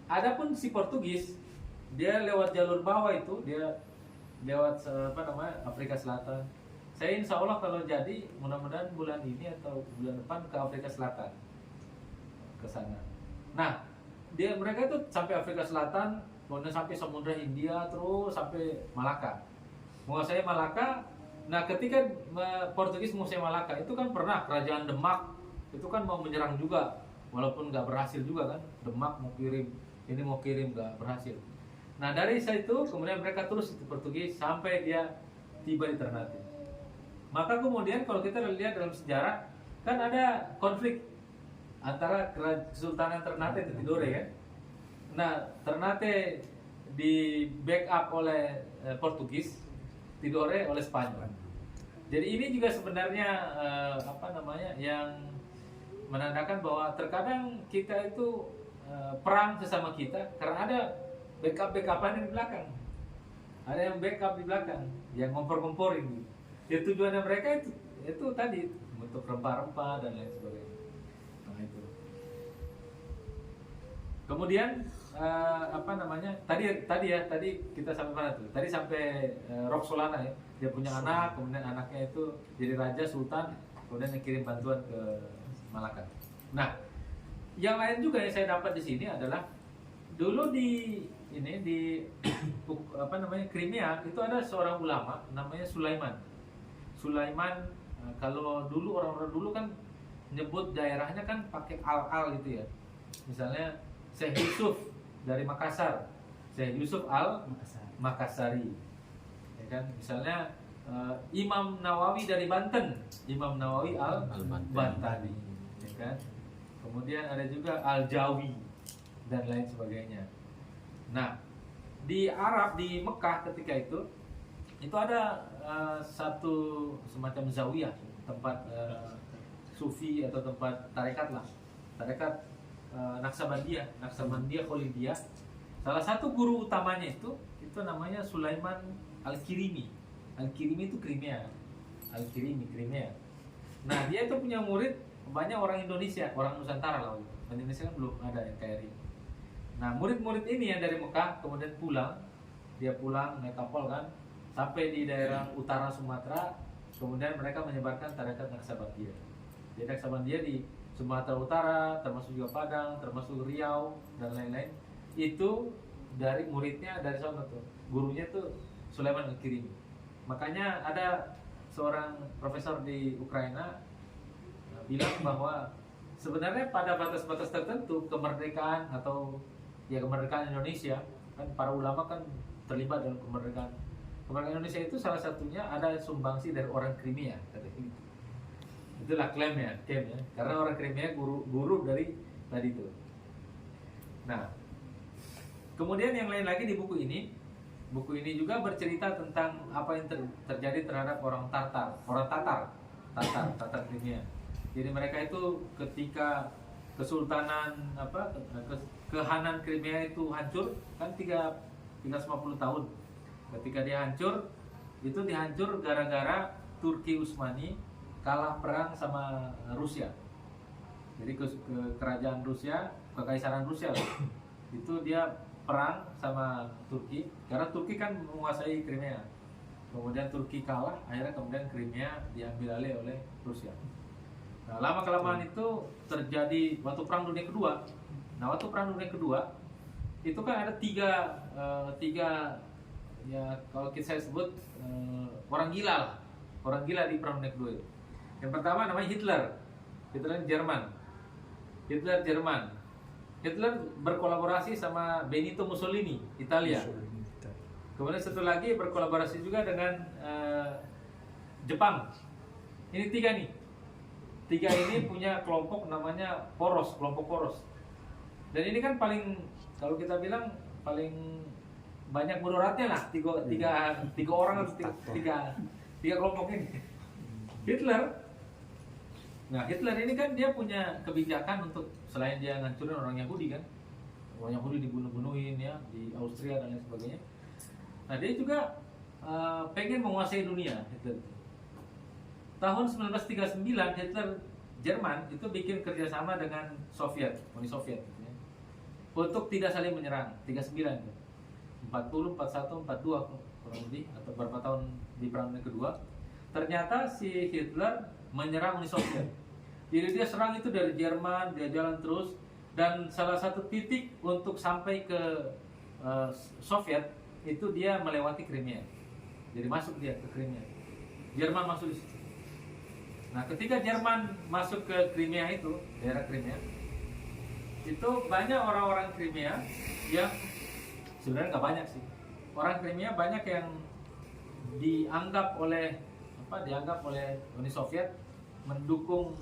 Adapun si Portugis, dia lewat jalur bawah itu, dia lewat Afrika Selatan. Saya insya Allah kalau jadi, mudah-mudahan bulan ini atau bulan depan ke Afrika Selatan, ke sana. Nah, mereka itu sampai Afrika Selatan, kemudian sampai Samudra Hindia, terus sampai Malaka, menguasai Malaka. Nah, ketika Portugis menguasai Malaka, itu kan pernah kerajaan Demak itu kan mau menyerang juga, walaupun nggak berhasil juga kan. Demak mau kirim, ini mau kirim, nggak berhasil. Nah, dari situ kemudian mereka terus itu Portugis sampai dia tiba di Ternate. Maka kemudian kalau kita lihat dalam sejarah, kan ada konflik antara Kesultanan Ternate dan Tidore kan. Nah, Ternate di backup oleh Portugis, Tidore oleh Spanyol. Jadi ini juga sebenarnya yang menandakan bahwa terkadang kita itu perang sesama kita karena ada backup-backupan di belakang. Ada yang backup di belakang, yang ngompor-ngomporin gitu. Ya tujuannya mereka itu tadi untuk rempah-rempah dan lain sebagainya. Nah itu. Kemudian tadi kita sampai mana tuh? Tadi sampai Roxolana ya. Dia punya anak, kemudian anaknya itu jadi raja sultan, kemudian yang kirim bantuan ke Malaka. Nah, yang lain juga yang saya dapat di sini adalah dulu di Crimea itu ada seorang ulama namanya Sulaiman. Kalau dulu orang-orang dulu kan nyebut daerahnya kan pakai al gitu ya. Misalnya Syekh Yusuf dari Makassar, Syekh Yusuf al-Makassari, ya kan? Misalnya Imam Nawawi dari Banten, Imam Nawawi al-Bantani, ya kan? Kemudian ada juga Al-Jawi dan lain sebagainya. Nah, di Arab, di Mekah ketika itu ada satu semacam zawiyah, tempat sufi atau tempat tarekat lah, tarekat Naksabandiyah Khalidiyah. Salah satu guru utamanya itu namanya Sulaiman Al-Kirimi. Al-Kirimi itu Crimea. Nah, dia itu punya murid banyak orang Indonesia, orang Nusantara lah. Indonesia kan belum ada yang kayak ini. Nah, murid-murid ini yang dari Mekah kemudian dia pulang naik kapal kan, sampai di daerah utara Sumatera, kemudian mereka menyebarkan tarekat Naksabandiyah. Jadi Naksabandiyah di Sumatera Utara, termasuk juga Padang, termasuk Riau dan lain-lain, itu dari muridnya dari sana tuh, gurunya tuh Sulaiman Al-Kirimi. Makanya ada seorang profesor di Ukraina bilang bahwa sebenarnya pada batas-batas tertentu kemerdekaan atau kemerdekaan Indonesia, kan para ulama kan terlibat dalam kemerdekaan Indonesia itu salah satunya ada sumbangsi dari orang Crimea, katanya gitu. Itulah klaimnya, karena orang Crimea guru dari tadi itu. Nah, kemudian yang lain lagi di buku ini juga bercerita tentang apa yang terjadi terhadap orang Tatar Crimea. Jadi mereka itu ketika Kesultanan Kehanan Crimea itu hancur kan 350 tahun. Ketika dia hancur, itu dihancur gara-gara Turki Utsmani kalah perang sama Rusia. Jadi kerajaan Rusia, kekaisaran Rusia lah, itu dia perang sama Turki karena Turki kan menguasai Crimea. Kemudian Turki kalah, akhirnya kemudian Crimea diambil alih oleh Rusia. Nah, lama-kelamaan itu terjadi waktu Perang Dunia Kedua. Nah, waktu Perang Dunia Kedua itu kan ada tiga ya kalau saya sebut orang gila lah, orang gila di Perang Dunia Kedua itu. Yang pertama namanya Hitler Jerman. Hitler berkolaborasi sama Benito Mussolini, Italia. Kemudian satu lagi berkolaborasi juga dengan Jepang. Ini tiga ini punya kelompok namanya kelompok Poros. Dan ini kan kalau kita bilang paling banyak mudaratnya lah, tiga orang atau tiga kelompok ini. Hitler. Nah, Hitler ini kan dia punya kebijakan untuk selain dia ngancurin orang Yahudi kan, orang Yahudi dibunuh-bunuhin ya di Austria dan lain sebagainya. Nah, dia juga pengen menguasai dunia Hitler. Tahun 1939 Hitler Jerman itu bikin kerjasama dengan Soviet, Uni Soviet gitu ya, untuk tidak saling menyerang. 39 gitu. 40, 41, 42 kurang lebih atau beberapa tahun di Perang Dunia Kedua. Ternyata si Hitler menyerang Uni Soviet. Jadi dia serang itu dari Jerman, dia jalan terus, dan salah satu titik untuk sampai ke Soviet itu dia melewati Crimea. Jadi masuk dia ke Crimea. Jerman masuk di situ. Nah, ketika Jerman masuk ke Crimea itu, daerah Crimea, itu banyak orang-orang Crimea yang sebenarnya nggak banyak sih. Orang Crimea banyak yang dianggap oleh Uni Soviet mendukung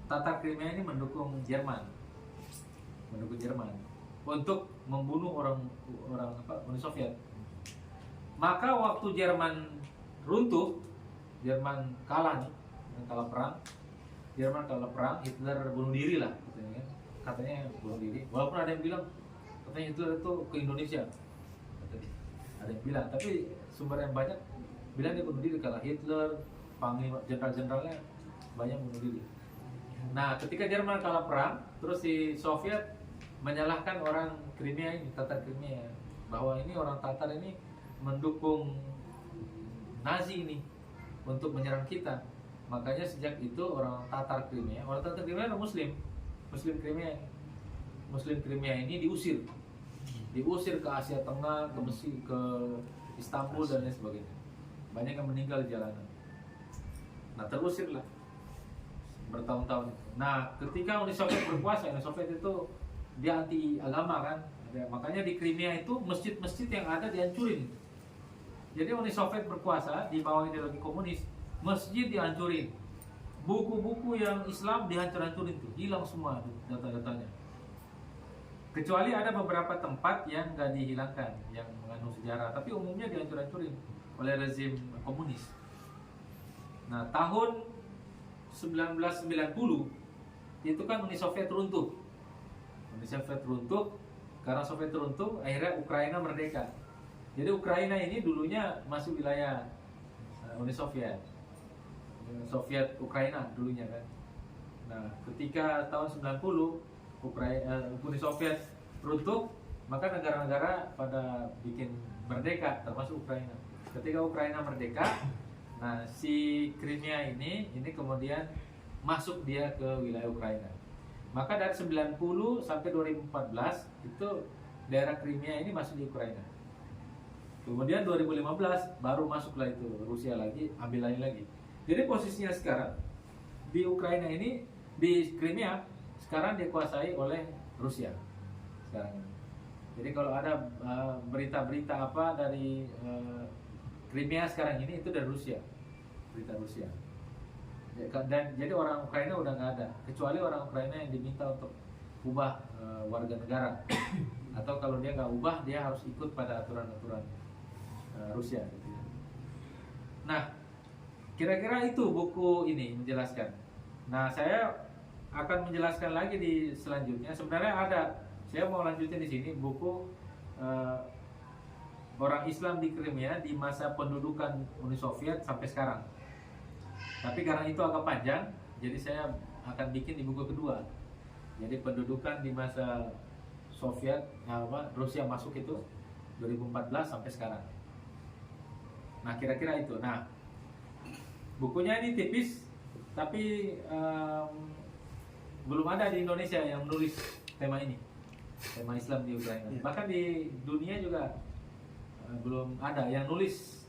Tatar Crimea ini mendukung Jerman untuk membunuh orang Uni Soviet. Maka waktu Jerman runtuh, Jerman kalah perang, Hitler bunuh diri lah katanya bunuh diri. Walaupun ada yang bilang katanya Hitler itu ke Indonesia, ada yang bilang, tapi sumber yang banyak bilang dia bunuh diri karena Hitler, panglima jenderal-jenderalnya banyak bunuh diri. Nah, ketika Jerman kalah perang, terus si Soviet menyalahkan orang Crimea ini, Tatar Crimea, bahwa ini orang Tatar ini mendukung Nazi ini untuk menyerang kita. Makanya sejak itu orang Tatar Crimea adalah Muslim Crimea ini diusir ke Asia Tengah, ke Mesir, ke Istanbul dan lain sebagainya. Banyak yang meninggal di jalanan. Nah, terusir lah bertahun-tahun. Nah, ketika Uni Soviet berkuasa, Uni Soviet itu dia anti agama kan. Makanya di Crimea itu masjid-masjid yang ada dihancurin. Jadi Uni Soviet berkuasa di bawah ideologi komunis, masjid dihancurin, buku-buku yang Islam dihancur-hancurin tuh, hilang semua data-datanya. Kecuali ada beberapa tempat yang nggak dihilangkan, yang mengandung sejarah, tapi umumnya dihancur-hancurin oleh rezim komunis. Nah, tahun 1990 itu kan Uni Soviet runtuh. Karena Soviet runtuh, akhirnya Ukraina merdeka. Jadi Ukraina ini dulunya masih wilayah Uni Soviet Ukraina dulunya kan. Nah, ketika tahun 90 Uni Soviet runtuh, maka negara-negara pada bikin merdeka, termasuk Ukraina. Ketika Ukraina merdeka, nah si Crimea ini kemudian masuk dia ke wilayah Ukraina. Maka dari 90 sampai 2014 itu daerah Crimea ini masuk di Ukraina. Kemudian 2015 baru masuklah itu Rusia lagi, ambil lagi. Jadi posisinya sekarang di Ukraina ini, di Crimea sekarang dikuasai oleh Rusia sekarang. Jadi kalau ada berita-berita apa dari Crimea sekarang ini itu dari Rusia, berita Rusia. Dan jadi orang Ukraina udah nggak ada, kecuali orang Ukraina yang diminta untuk ubah warga negara, atau kalau dia nggak ubah dia harus ikut pada aturan-aturan Rusia gitu ya. Nah, kira-kira itu buku ini menjelaskan. Nah, saya akan menjelaskan lagi di selanjutnya. Sebenarnya saya mau lanjutin di sini buku orang Islam di Crimea di masa pendudukan Uni Soviet sampai sekarang. Tapi karena itu agak panjang, jadi saya akan bikin di buku kedua. Jadi pendudukan di masa Soviet, Rusia masuk itu 2014 sampai sekarang. Nah, kira-kira itu. Nah, bukunya ini tipis, tapi belum ada di Indonesia yang menulis tema ini, tema Islam di Ukraina. Bahkan di dunia juga belum ada yang nulis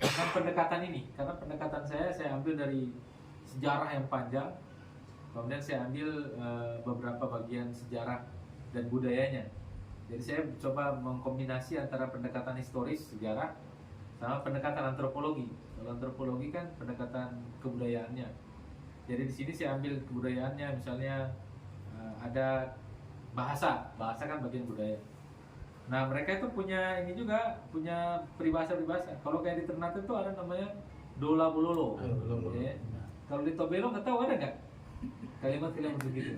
tentang pendekatan ini. Karena pendekatan saya ambil dari sejarah yang panjang, kemudian saya ambil beberapa bagian sejarah dan budayanya. Jadi saya coba mengkombinasi antara pendekatan historis, sejarah, sama pendekatan antropologi. Kalau antropologi kan pendekatan kebudayaannya. Jadi di sini saya ambil kebudayaannya, misalnya ada bahasa kan bagian budaya. Nah, mereka itu punya ini juga, punya peribahasa. Kalau kayak di Ternate itu ada namanya Dola Bulolo. Bulolo. Ya. Kalau di Tobelo nggak tahu ada nggak kalimat-kalimat begitu.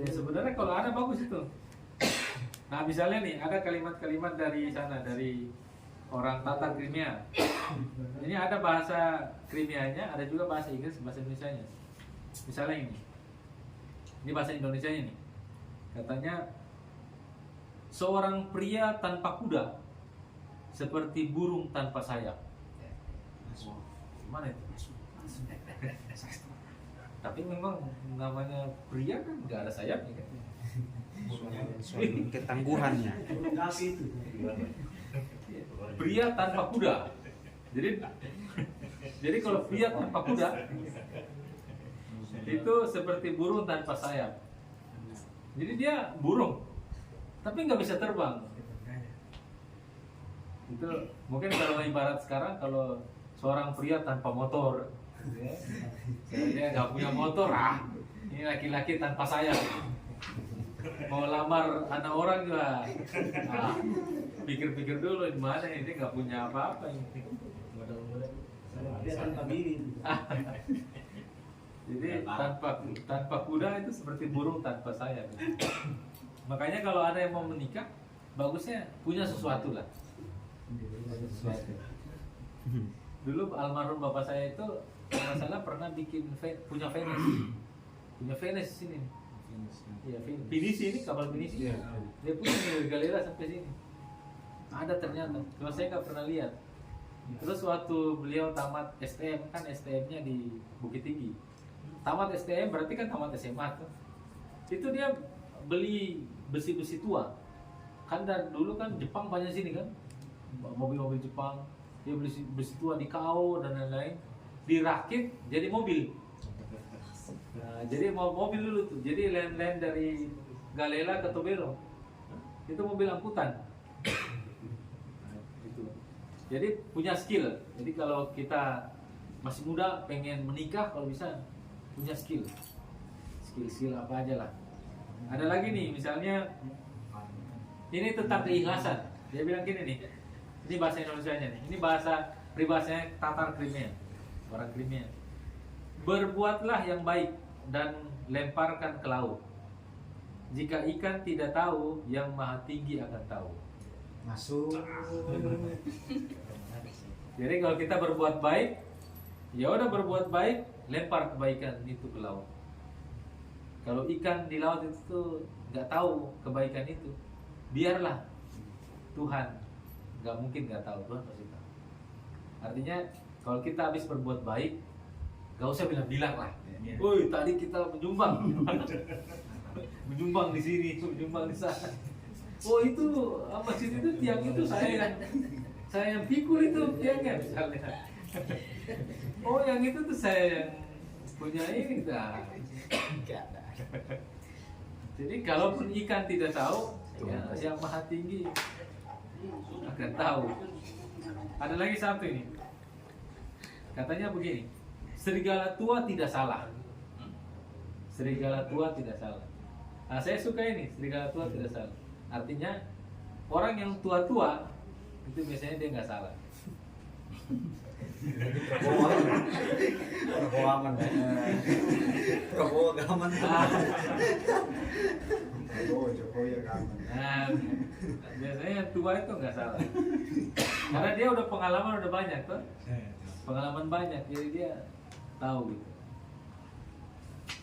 Ya, sebenarnya kalau ada bagus itu. Nah misalnya nih ada kalimat-kalimat dari sana, dari orang Tatar Crimea. Ini ada bahasa Crimeanya, ada juga bahasa Inggris, bahasa Indonesianya. Misalnya ini bahasa Indonesianya nih. Katanya seorang pria tanpa kuda seperti burung tanpa sayap. Gimana itu? Tapi memang namanya pria kan nggak ada sayapnya kan? Suatu ketangguhannya. Pria tanpa kuda. Jadi kalau pria tanpa kuda itu seperti burung tanpa sayap. Jadi dia burung, tapi nggak bisa terbang. Itu mungkin kalau ibarat sekarang kalau seorang pria tanpa motor, ya, dia nggak punya motor, ini laki-laki tanpa sayap. Mau lamar anak orang juga, pikir-pikir dulu di mana ini nggak punya apa-apa ini. Dia tanpa diri. Jadi tanpa kuda itu seperti burung tanpa sayap. Makanya kalau ada yang mau menikah, bagusnya punya sesuatu lah. Sesuatu. Dulu almarhum bapak saya itu kalau salah pernah punya Venice sini. Iya, Pinisi ini kapal Pinisi. Iya. Dia punya dari Galera sampai sini. Ada ternyata. Cuma saya nggak pernah lihat. Terus waktu beliau tamat STM, kan STM-nya di Bukit Tinggi. Tamat STM berarti kan tamat SMA tuh. Itu dia beli besi-besi tua. Kan dari dulu kan Jepang banyak sini kan. Mobil-mobil Jepang. Dia beli besi tua di KO dan lain-lain. Dirakit jadi mobil. Nah, jadi mau mobil dulu tuh. Jadi lain-lain dari Galela ke Tobelo. Itu mobil angkutan. Nah, itu. Jadi punya skill. Jadi kalau kita masih muda pengen menikah kalau bisa punya skill apa aja lah. Ada lagi nih misalnya ini tentang keikhlasan. Dia bilang gini nih, ini bahasa Indonesianya nih, ini bahasa peribahasanya Tatar Crimea, orang Crimea. Berbuatlah yang baik dan lemparkan ke laut. Jika ikan tidak tahu, yang maha tinggi akan tahu. Masuk. Jadi kalau kita berbuat baik, ya udah berbuat baik, lempar kebaikan itu ke laut. Kalau ikan di laut itu tuh nggak tahu kebaikan itu, biarlah Tuhan, nggak mungkin nggak tahu, Tuhan pasti tahu. Artinya kalau kita habis berbuat baik, nggak usah bilang-bilang lah. Woi, tadi kita menyumbang, menyumbang di sini, menyumbang di sana. Oh itu masjid itu tiang itu saya yang pikul itu tiangnya misalnya. Oh yang itu tuh saya yang punya ini dah. Jadi kalaupun ikan tidak tahu, ya, yang maha tinggi akan tahu. Ada lagi satu ini. Katanya begini, serigala tua tidak salah. Serigala tua tidak salah. Nah, saya suka ini, serigala tua tidak salah. Artinya orang yang tua-tua itu biasanya dia nggak salah. Prabowo aman. Jokowi rekaman. Nah, biasanya yang tua itu nggak salah. Karena dia udah pengalaman udah banyak tuh. Pengalaman banyak, jadi dia tahu gitu.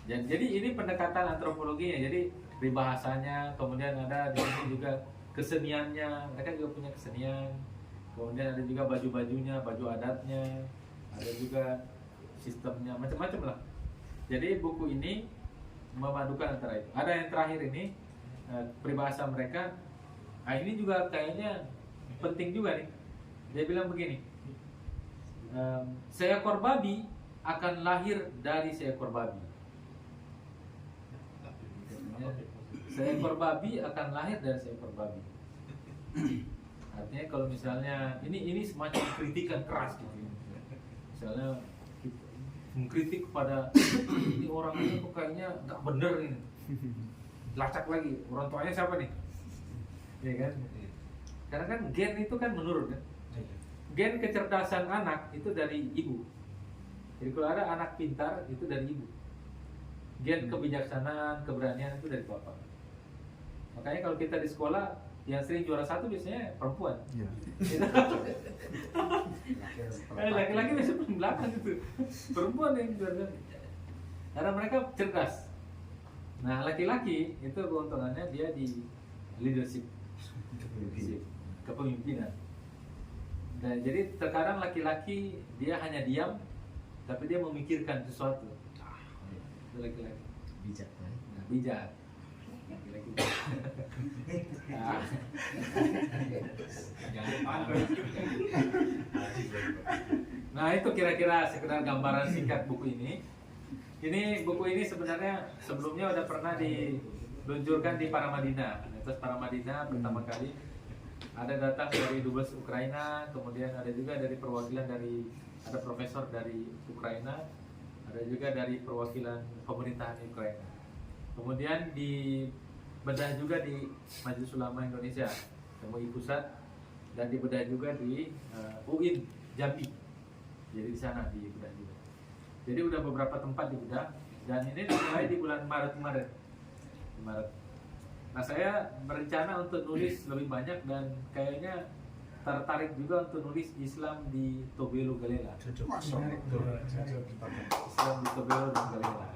Jadi ini pendekatan antropologinya. Jadi peribahasanya, kemudian ada di sini juga keseniannya. Mereka juga punya kesenian. Kemudian ada juga baju-bajunya, baju adatnya, ada juga sistemnya, macam-macam lah. Jadi buku ini memadukan antara itu. Ada yang terakhir ini peribahasa mereka. Nah ini juga kayaknya penting juga nih. Dia bilang begini, seekor babi akan lahir dari seekor babi. Seekor babi akan lahir dari seekor babi. Artinya kalau misalnya ini semacam kritikan keras gitu. Misalnya mengkritik kepada ini orang ini kok kayaknya nggak bener ini. Lacak lagi, orang tuanya siapa nih? Ya kan? Karena kan gen itu kan menurun kan. gen kecerdasan anak itu dari ibu. Jadi kalau ada anak pintar itu dari ibu. Gen kebijaksanaan, keberanian itu dari bapak. Makanya kalau kita di sekolah yang sering juara satu biasanya perempuan. Iya. Laki-laki biasanya paling belakang itu. Perempuan yang juara satu. Karena mereka cerdas. Nah, laki-laki itu keuntungannya dia di leadership, kepemimpinan. Nah, jadi terkadang laki-laki dia hanya diam, tapi dia memikirkan sesuatu. Itu laki-laki. Bijak. Nah, bijak. Laki-laki. Nah. Nah, itu kira-kira sekedar gambaran singkat buku ini. Ini buku ini sebenarnya sebelumnya udah pernah diluncurkan di Paramadina. Terus Paramadina pertama kali ada datang dari dubes Ukraina, kemudian ada juga dari perwakilan dari ada profesor dari Ukraina, ada juga dari perwakilan pemerintahan Ukraina. Kemudian dibedah juga di Majelis Ulama Indonesia, MUI Pusat, dan dibedah juga di UIN Jambi. Jadi di sana dibedah juga. Jadi udah beberapa tempat dibedah dan ini dimulai di bulan Maret kemarin. Maret. Nah, saya berencana untuk nulis lebih banyak dan kayaknya tertarik juga untuk nulis Islam di Tobelo Galela. Islam di Tobelo dan Galela.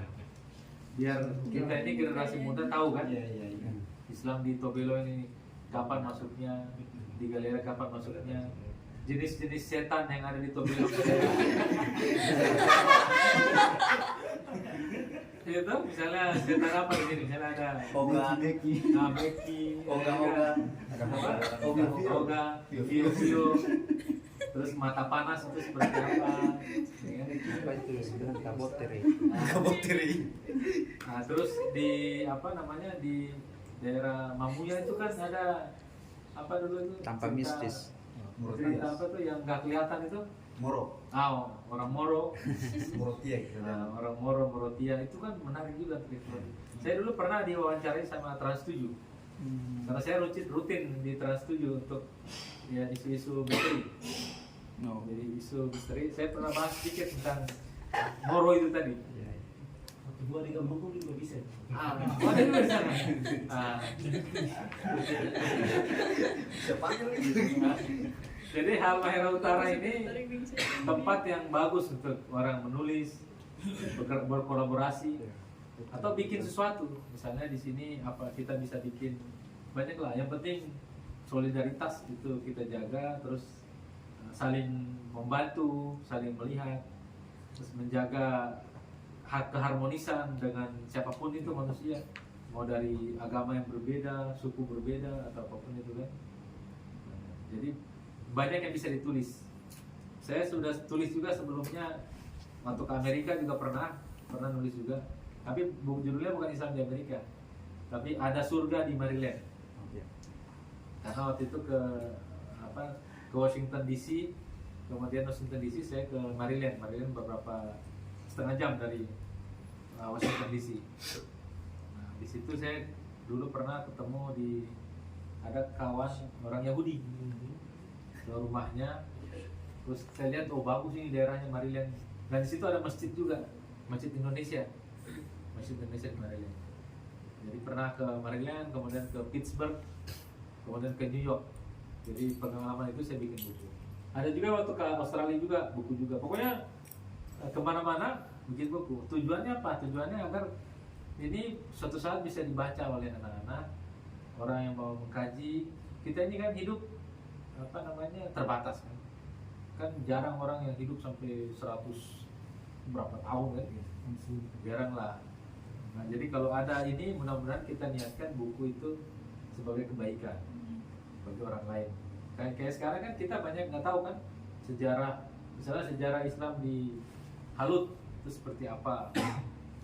Biar kita ini generasi muda tahu kan, Islam di Tobelo ini kapan masuknya, di Galela kapan masuknya, jenis-jenis setan yang ada di Tobelo Galela. Itu misalnya setan apa di sini? Misalnya ada Beki. Beki, Oga. Vio, terus mata panas itu seperti apa? Ya, Apa itu sebenarnya kaboteri? Nah, terus di apa namanya di daerah Mamuya itu kan ada apa dulu itu? Tanpa mistis. Cerita apa tuh yang nggak kelihatan itu? Moro. Orang Moro. Morotia gitu. Nah, orang Moro, Morotia itu kan menarik juga cerita. Saya dulu pernah diwawancarai sama Trans 7. Karena saya rutin di Trans 7 untuk ya isu-isu misteri. No. Jadi isu misteri saya pernah bahas sedikit tentang Moro itu tadi. Waktu gua di kampungku juga bisa. Ada juga di sana. Jadi Halmahera Utara ini tempat yang bagus untuk orang menulis, berkolaborasi, atau bikin sesuatu. Misalnya di sini apa kita bisa bikin banyak lah. Yang penting solidaritas itu kita jaga, terus saling membantu, saling melihat, terus menjaga keharmonisan dengan siapapun itu manusia, mau dari agama yang berbeda, suku berbeda atau apapun itu kan. Jadi banyak yang bisa ditulis. Saya sudah tulis juga sebelumnya waktu ke Amerika juga pernah nulis juga. Tapi judulnya bukan Islam di Amerika, tapi Ada Surga di Maryland. Karena waktu itu ke Washington DC, kemudian Washington DC saya ke Maryland beberapa setengah jam dari Washington DC. Nah, di situ saya dulu pernah ketemu ada kawan orang Yahudi ke rumahnya, terus saya lihat bagus ini daerahnya Maryland, dan di situ ada masjid juga, masjid Indonesia di Maryland. Jadi pernah ke Maryland, kemudian ke Pittsburgh, kemudian ke New York. Jadi pengalaman itu saya bikin buku. Ada juga waktu ke Australia juga, buku juga. Pokoknya kemana-mana bikin buku. Tujuannya apa? Tujuannya agar ini suatu saat bisa dibaca oleh anak-anak, orang yang mau mengkaji. Kita ini kan hidup terbatas kan jarang orang yang hidup sampai 100 berapa tahun kan, jarang lah. Nah, jadi kalau ada ini, mudah-mudahan kita niatkan buku itu sebagai kebaikan bagi orang lain. Kayak sekarang kan kita banyak nggak tahu kan sejarah, misalnya sejarah Islam di Halut itu seperti apa,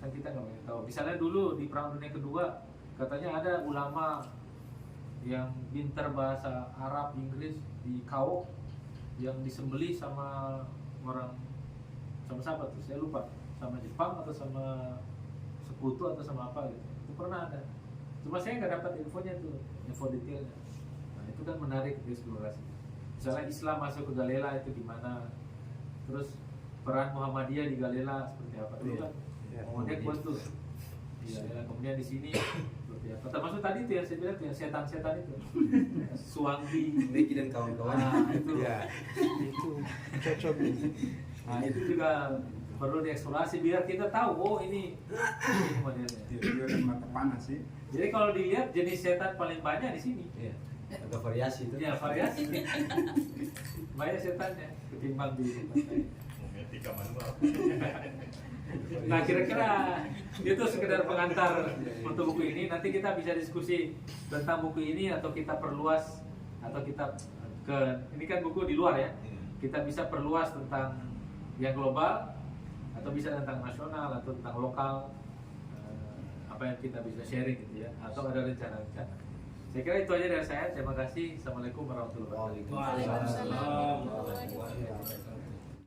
kan kita nggak banyak tahu. Misalnya dulu di Perang Dunia Kedua katanya ada ulama yang pintar bahasa Arab, Inggris di Kaok yang disembelih sama siapa tuh, saya lupa, sama Jepang atau sama sekutu atau sama apa gitu. Itu pernah ada. Cuma saya nggak dapat infonya tuh, info detailnya. Nah, itu kan menarik dieksplorasi. misalnya Islam masuk ke Galela itu gimana, terus peran Muhammadiyah di Galela seperti apa dulu kan. Iya. Muhammadiyah kuat tuh di Galela, kemudian di sini seperti apa. Termasuk tadi tuh yang saya bilang tuh yang setan-setan itu, Suwangi. Neki dan kawan-kawan. Nah, itu. Ya, itu cocok. Nah, itu juga perlu dieksplorasi biar kita tahu, oh ini modelnya. Dia dan mata panas sih. Jadi kalau dilihat jenis setan paling banyak di sini. Iya. Agak variasi itu. Ya variasi. Banyak setannya ketimbang di pantai. Etika manual. Nah kira-kira itu sekedar pengantar untuk buku ini. Nanti kita bisa diskusi tentang buku ini atau kita perluas atau kita ke ini kan buku di luar ya. Kita bisa perluas tentang yang global atau bisa tentang nasional atau tentang lokal, apa yang kita bisa sharing gitu ya, atau ada rencana-rencana. Saya kira itu aja dari saya. Terima kasih. Assalamualaikum warahmatullahi wabarakatuh. Waalaikumsalam. Waalaikumsalam warahmatullahi wabarakatuh.